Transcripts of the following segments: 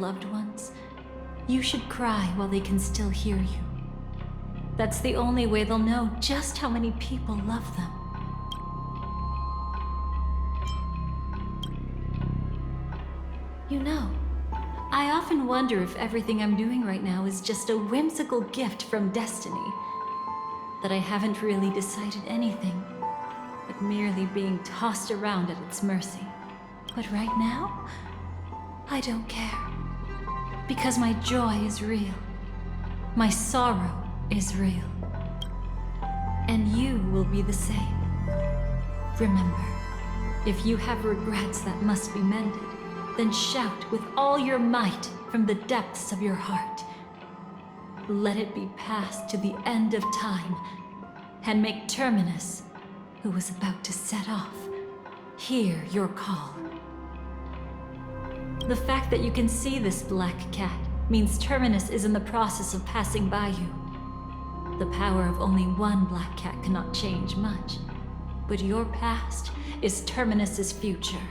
loved ones, you should cry while they can still hear you. That's the only way they'll know just how many people love them. You know, I often wonder if everything I'm doing right now is just a whimsical gift from destiny. That I haven't really decided anything, but merely being tossed around at its mercy. But right now, I don't care. Because my joy is real. My sorrow is real. And you will be the same. Remember, if you have regrets that must be mended, then shout with all your might from the depths of your heart. Let it be passed to the end of time, and make Terminus, who was about to set off, hear your call. The fact that you can see this black cat means Terminus is in the process of passing by you. The power of only one black cat cannot change much, but your past is Terminus's future.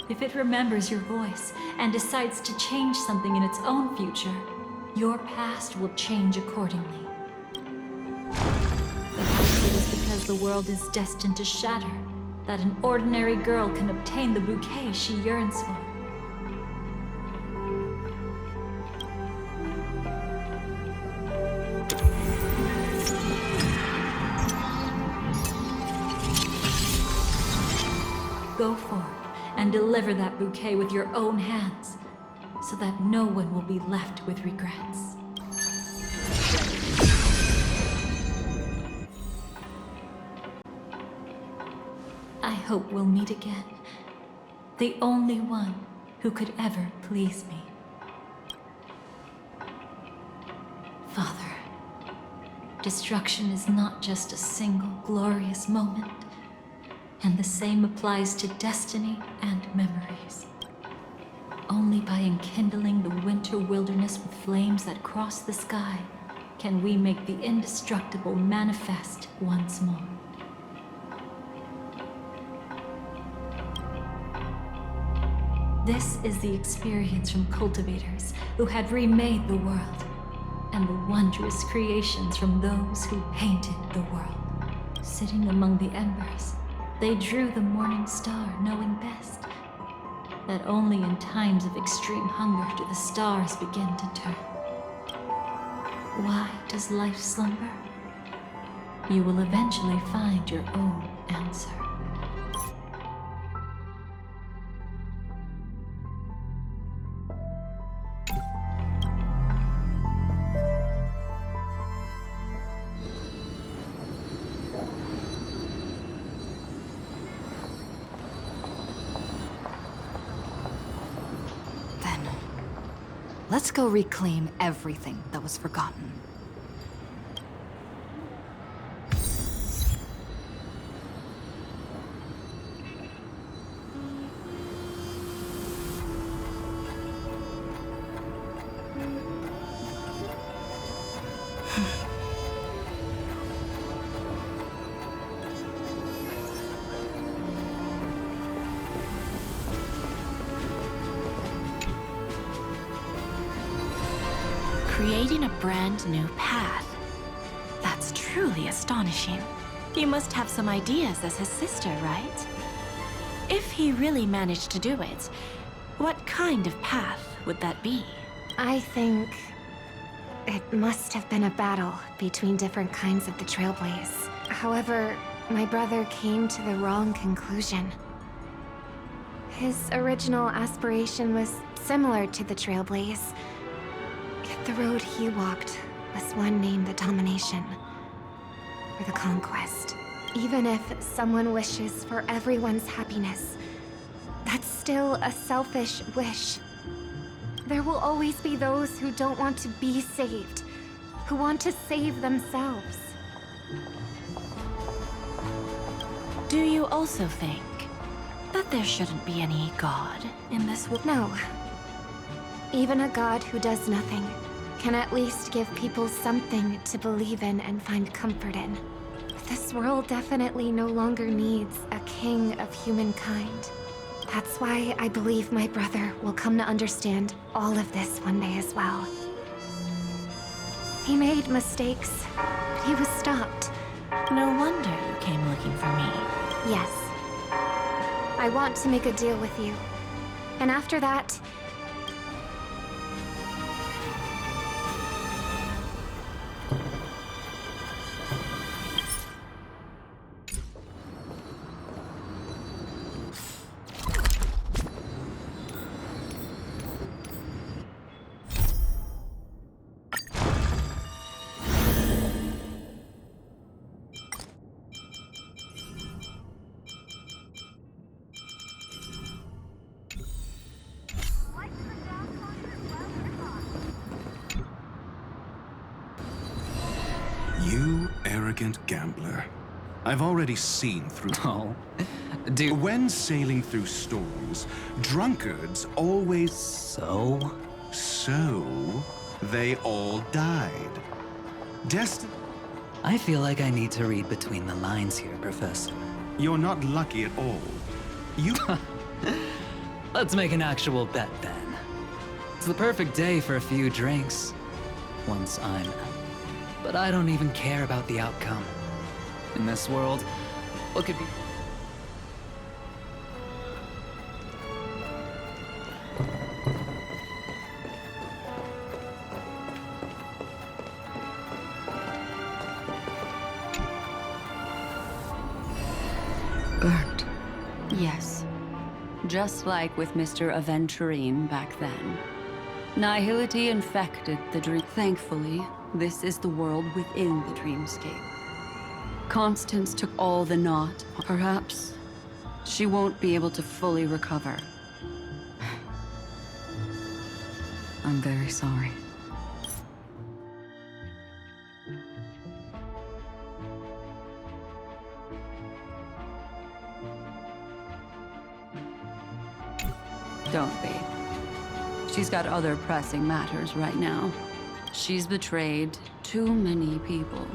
If it remembers your voice and decides to change something in its own future, your past will change accordingly. Perhaps it is because the world is destined to shatter that an ordinary girl can obtain the bouquet she yearns for. Go forth and deliver that bouquet with your own hands, so that no one will be left with regrets. I hope we'll meet again. The only one who could ever please me. Father, destruction is not just a single glorious moment, and the same applies to destiny and memories. Only by enkindling the winter wilderness with flames that cross the sky can we make the indestructible manifest once more. This is the experience from cultivators who had remade the world, and the wondrous creations from those who painted the world. Sitting among the embers, they drew the morning star, knowing best that only in times of extreme hunger do the stars begin to turn. Why does life slumber? You will eventually find your own answer. Let's go reclaim everything that was forgotten. Creating a brand new path. That's truly astonishing. He must have some ideas as his sister, right? If he really managed to do it, what kind of path would that be? I think it must have been a battle between different kinds of the Trailblaze. However, my brother came to the wrong conclusion. His original aspiration was similar to the Trailblaze. Yet the road he walked was one named the Domination, or the Conquest. Even if someone wishes for everyone's happiness, that's still a selfish wish. There will always be those who don't want to be saved, who want to save themselves. Do you also think that there shouldn't be any god in this world? No. Even a god who does nothing can at least give people something to believe in and find comfort in. This world definitely no longer needs a king of humankind. That's why I believe my brother will come to understand all of this one day as well. He made mistakes, but he was stopped. No wonder you came looking for me. Yes. I want to make a deal with you. And after that, You arrogant gambler. I've already seen through. Oh, dude. When sailing through storms, drunkards always. So? So, they all died. I feel like I need to read between the lines here, Professor. You're not lucky at all. You. Let's make an actual bet then. It's the perfect day for a few drinks. Once I'm out. But I don't even care about the outcome. In this world, what could be... Burnt. Yes. Just like with Mr. Aventurine back then. Nihility infected the dream. Thankfully, this is the world within the dreamscape. Constance took all the knot. Perhaps she won't be able to fully recover. I'm very sorry. Don't be. She's got other pressing matters right now. She's betrayed too many people,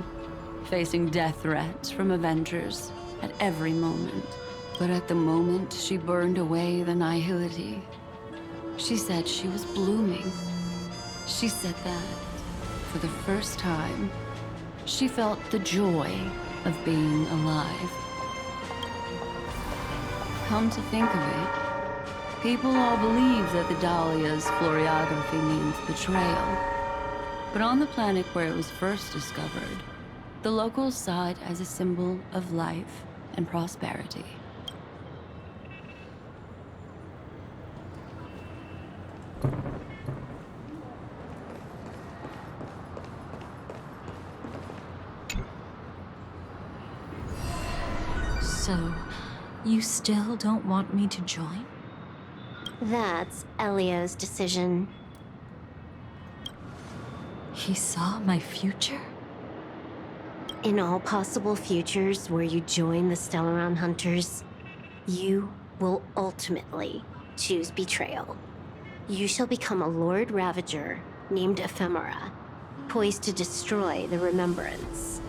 facing death threats from Avengers at every moment. But at the moment she burned away the nihility, she said she was blooming. She said that, for the first time, she felt the joy of being alive. Come to think of it, people all believe that the Dahlia's floriography means betrayal. But on the planet where it was first discovered, the locals saw it as a symbol of life and prosperity. So, you still don't want me to join? That's Elio's decision. He saw my future? In all possible futures where you join the Stellaron Hunters, you will ultimately choose betrayal. You shall become a Lord Ravager named Ephemera, poised to destroy the Remembrance.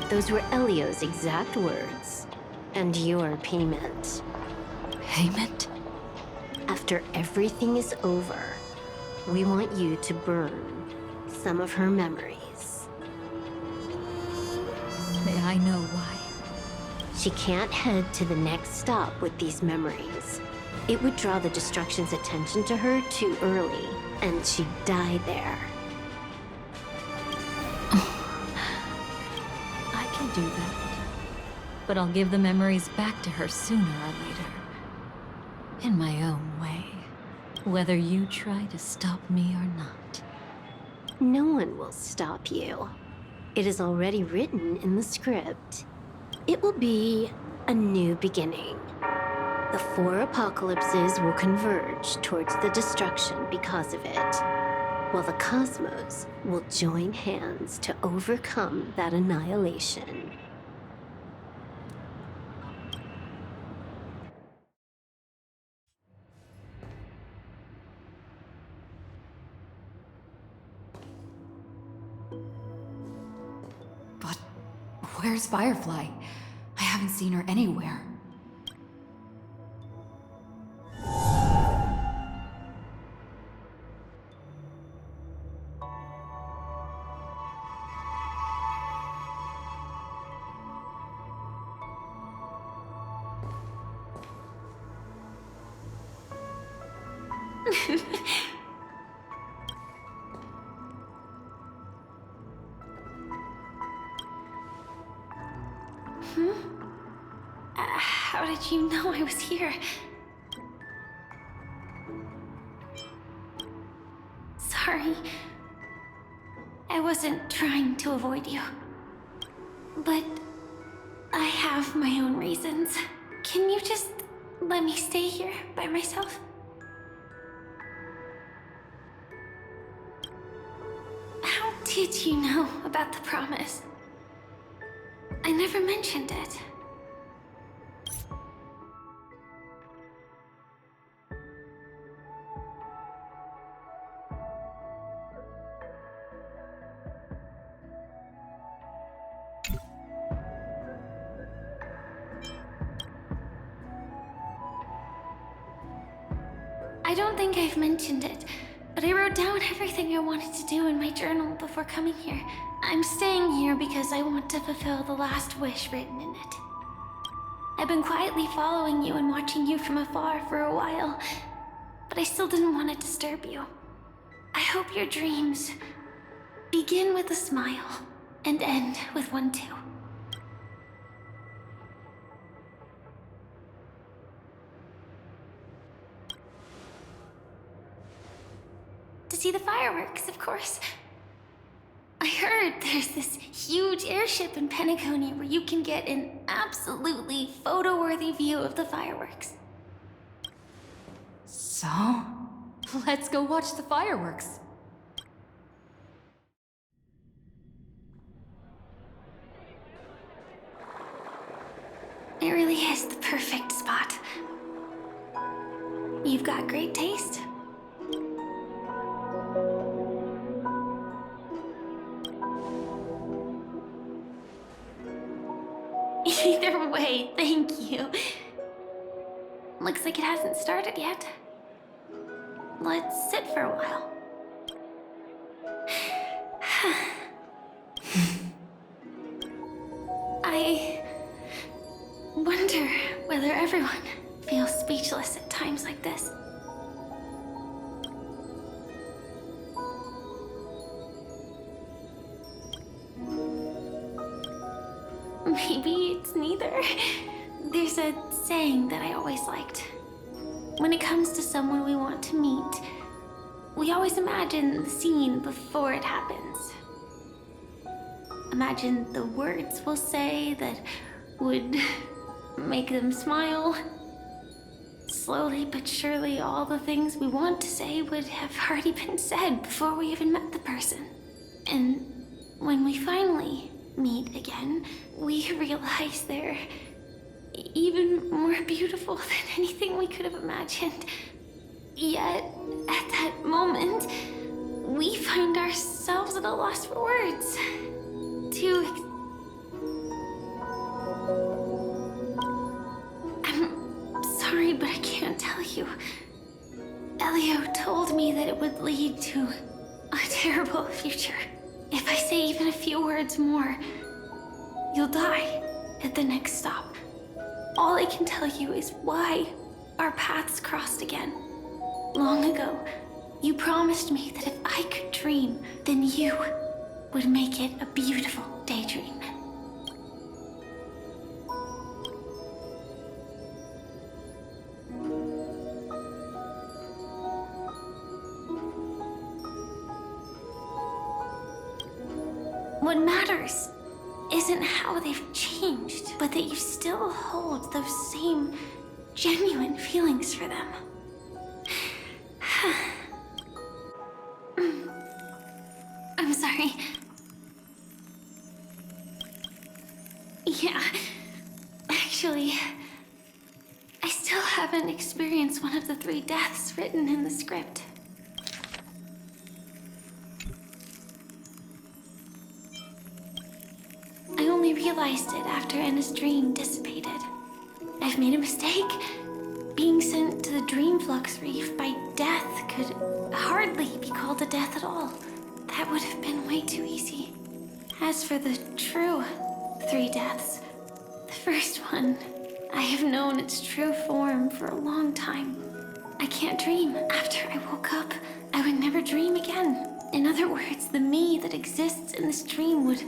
Those were Elio's exact words. and your payment. Payment? After everything is over, we want you to burn some of her memories. May I know why? She can't head to the next stop with these memories. It would draw the Destruction's attention to her too early, and she'd die there. I can do that. But I'll give the memories back to her sooner or later. In my own way. Whether you try to stop me or not. No one will stop you. It is already written in the script. It will be a new beginning. The 4 apocalypses will converge towards the destruction because of it, while the cosmos will join hands to overcome that annihilation. But where's Firefly? I haven't seen her anywhere. How did you know I was here? Sorry. I wasn't trying to avoid you. But I have my own reasons. Can you just let me stay here by myself? How did you know about the promise? I never mentioned it. I don't think I've mentioned it, but I wrote down everything I wanted to do in my journal before coming here. I'm staying here because I want to fulfill the last wish written in it. I've been quietly following you and watching you from afar for a while, but I still didn't want to disturb you. I hope your dreams begin with a smile and end with one too. To see the fireworks, of course. I heard there's this huge airship in Penacony where you can get an absolutely photo-worthy view of the fireworks. So? Let's go watch the fireworks. It really is the perfect spot. You've got great taste. Either way, thank you. Looks like it hasn't started yet. Let's sit for a while. I wonder whether everyone feels speechless at times like this. Maybe it's neither. There's a saying that I always liked. When it comes to someone we want to meet, we always imagine the scene before it happens. Imagine the words we'll say that would make them smile. Slowly but surely, all the things we want to say would have already been said before we even met the person. And when we finally meet again, we realize they're even more beautiful than anything we could have imagined. Yet, at that moment, we find ourselves at a loss for words. you. Elio told me that it would lead to a terrible future. If I say even a few words more, you'll die at the next stop. All I can tell you is why our paths crossed again. Long ago, you promised me that if I could dream, then you would make it a beautiful daydream. What matters isn't how they've changed, but that you still hold those same genuine feelings for them. I'm sorry. Yeah, actually, I still haven't experienced one of the 3 deaths written in the script. I only realized it after Anna's dream dissipated. I've made a mistake. Being sent to the Dream Flux Reef by death could hardly be called a death at all. That would have been way too easy. As for the true 3 deaths, the first one, I have known its true form for a long time. I can't dream. After I woke up, I would never dream again. In other words, the me that exists in this dream would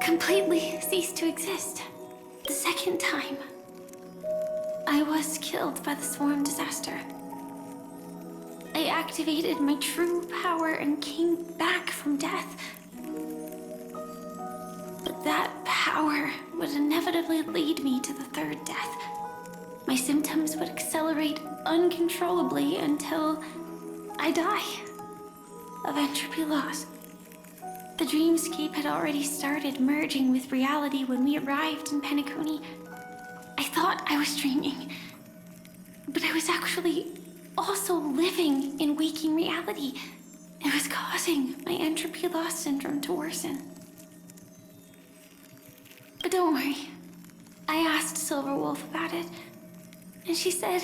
completely cease to exist. The second time, I was killed by the swarm disaster. I activated my true power and came back from death. But that power would inevitably lead me to the 3rd death. My symptoms would accelerate uncontrollably until I die of entropy loss. The dreamscape had already started merging with reality when we arrived in Penacony. I thought I was dreaming, but I was actually also living in waking reality. It was causing my entropy loss syndrome to worsen. But don't worry, I asked Silverwolf about it, and she said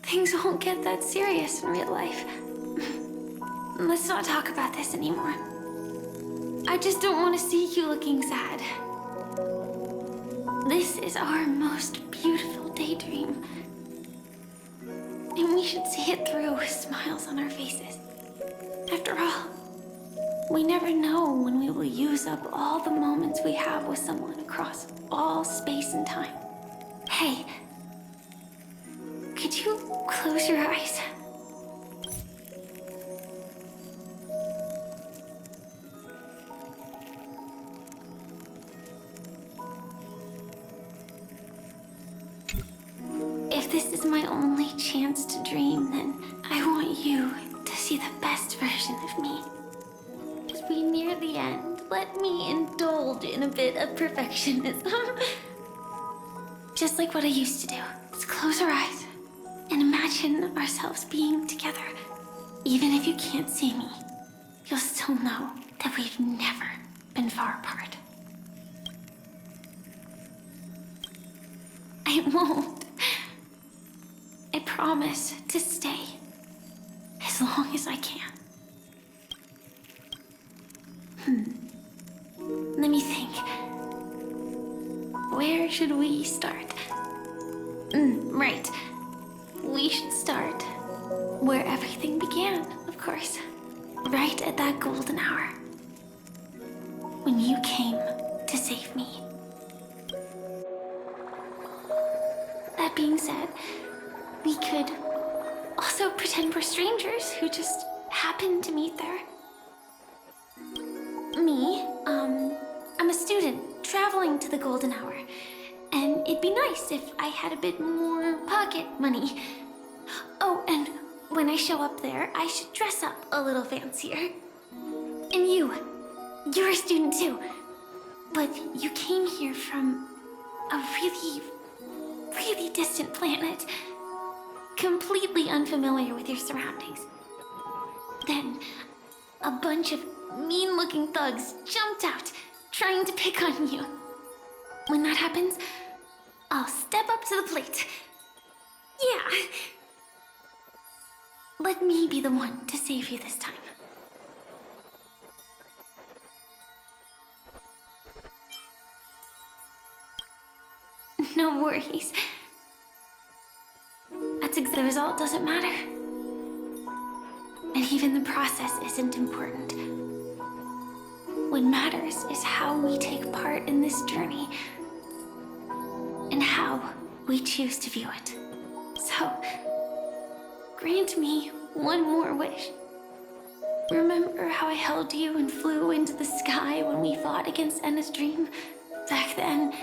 things won't get that serious in real life. Let's not talk about this anymore. I just don't want to see you looking sad. This is our most beautiful daydream. And we should see it through with smiles on our faces. After all, we never know when we will use up all the moments we have with someone across all space and time. Hey, could you close your eyes? If this is my only chance to dream, then I want you to see the best version of me. As we near the end, let me indulge in a bit of perfectionism. Just like what I used to do. Let's close our eyes and imagine ourselves being together. Even if you can't see me, you'll still know that we've never been far apart. I won't. I promise to stay as long as I can. Let me think. Where should we start? Right. We should start where everything began, of course. Right at that golden hour. When you came to save me. That being said, we could also pretend we're strangers who just happened to meet there. Me, I'm a student traveling to the golden hour, and it'd be nice if I had a bit more pocket money. Oh, and when I show up there, I should dress up a little fancier. And you're a student too, but you came here from a really distant planet, completely unfamiliar with your surroundings. Then, a bunch of mean-looking thugs jumped out, trying to pick on you. When that happens, I'll step up to the plate. Yeah, Let me be the one to save you this time. No worries. The result doesn't matter. And even the process isn't important. What matters is how we take part in this journey and how we choose to view it. So, grant me one more wish. Remember how I held you and flew into the sky when we fought against Enna's dream? Back then,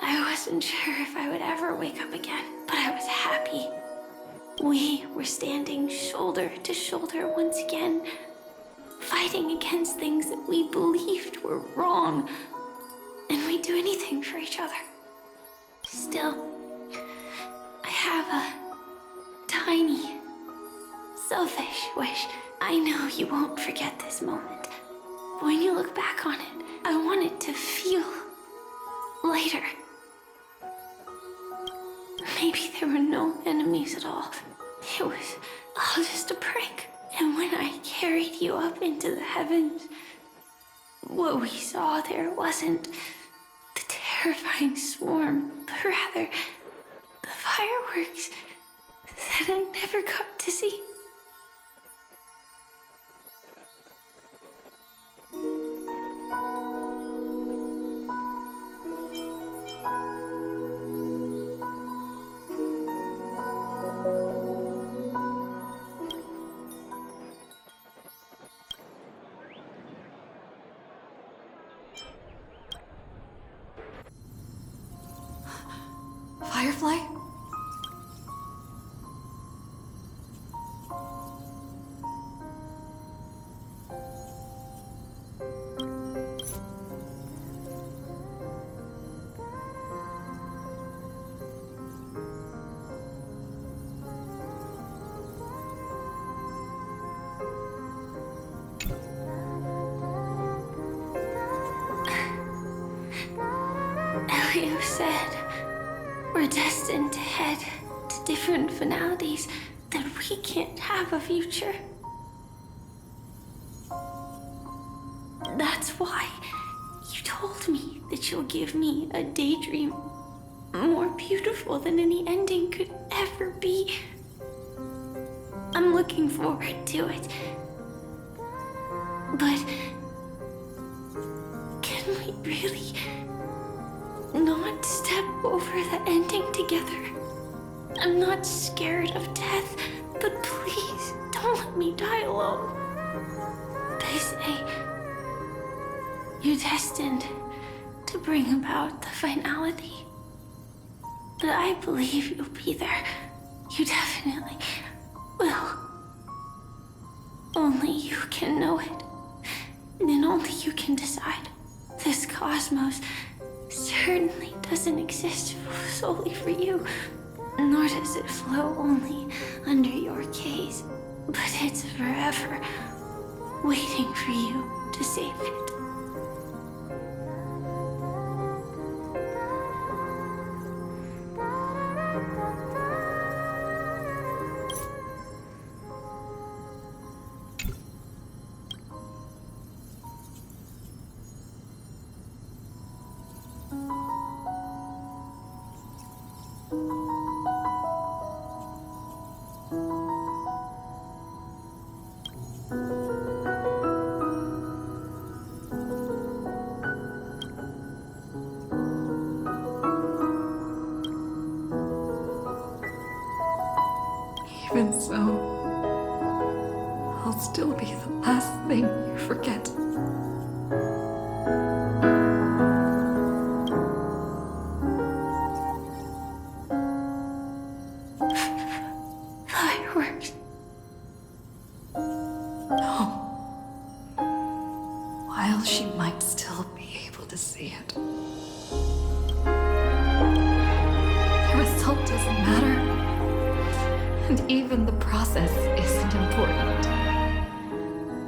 I wasn't sure if I would ever wake up again, but I was happy. We were standing shoulder to shoulder once again, fighting against things that we believed were wrong, and we'd do anything for each other. Still, I have a tiny, selfish wish. I know you won't forget this moment. When you look back on it, I want it to feel lighter. Maybe there were no enemies at all. It was all just a prank. And when I carried you up into the heavens, what we saw there wasn't the terrifying swarm, but rather the fireworks that I never got to see. Firefly? Elio said we're destined to head to different finalities, that we can't have a future. That's why you told me that you'll give me a daydream more beautiful than any ending could ever be. I'm looking forward to it. But can we really not step over the ending together? I'm not scared of death, but please don't let me die alone. They say you're destined to bring about the finality. But I believe you'll be there. You definitely will. Only you can know it. And only you can decide. This cosmos certainly doesn't exist solely for you, nor does it flow only under your gaze, but it's forever waiting for you to save it. Even so, I'll still be the last thing you forget. Fireworks. No. While she might still be able to see it. The result doesn't matter. And even the process isn't important.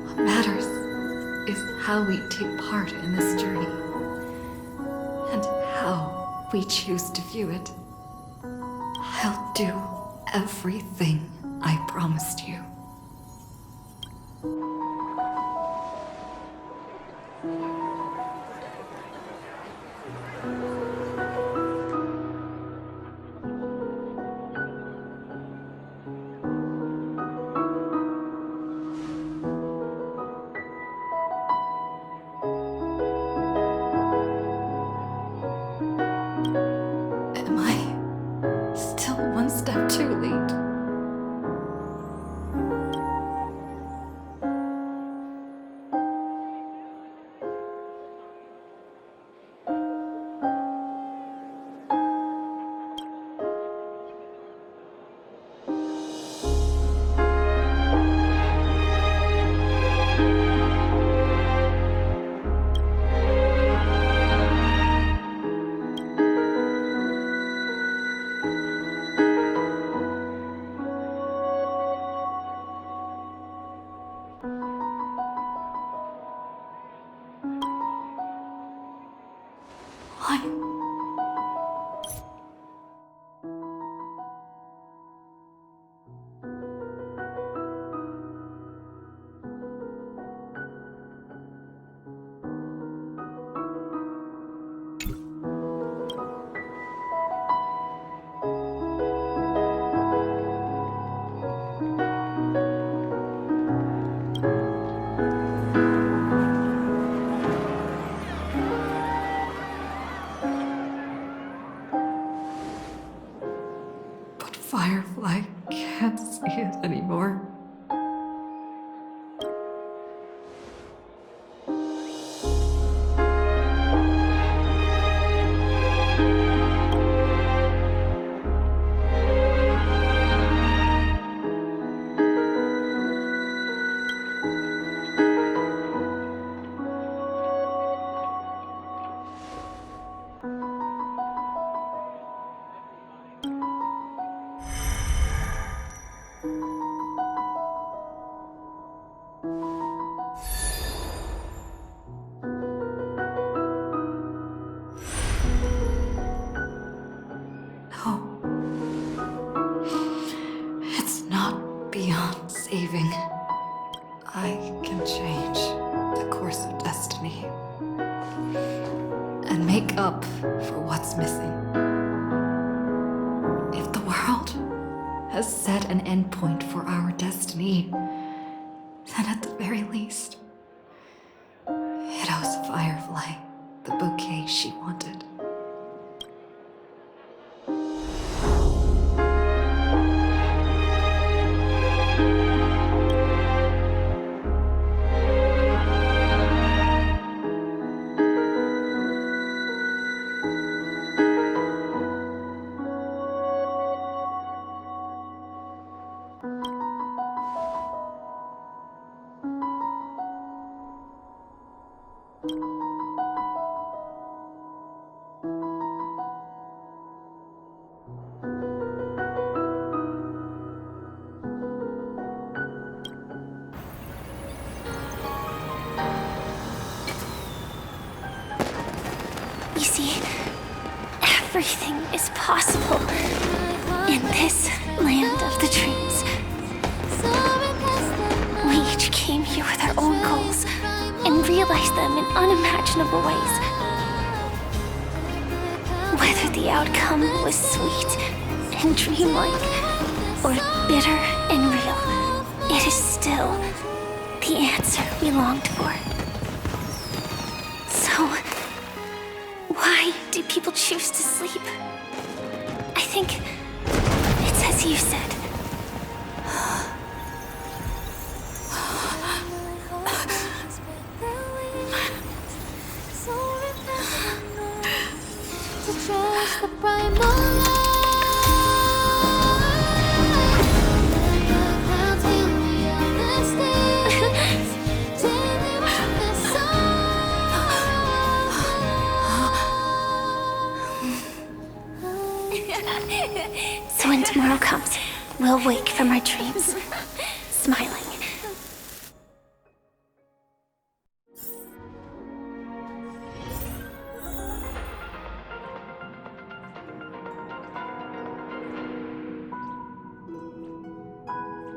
What matters is how we take part in this journey. And how we choose to view it. I'll do everything I promised you. Firefly. But Firefly can't see it anymore. No. It's not beyond saving. I can change the course of destiny and make up for what's missing. If the world has set an endpoint for our destiny, then at the very least, it owes Firefly the bouquet she wanted. You see, everything is possible in this land of the dreams. We each came here with our own goals and realized them in unimaginable ways. Whether the outcome was sweet and dreamlike or bitter and real, it is still the answer we longed for. So, why do people choose to sleep? I think it's as you said. So when tomorrow comes, we'll wake from our dreams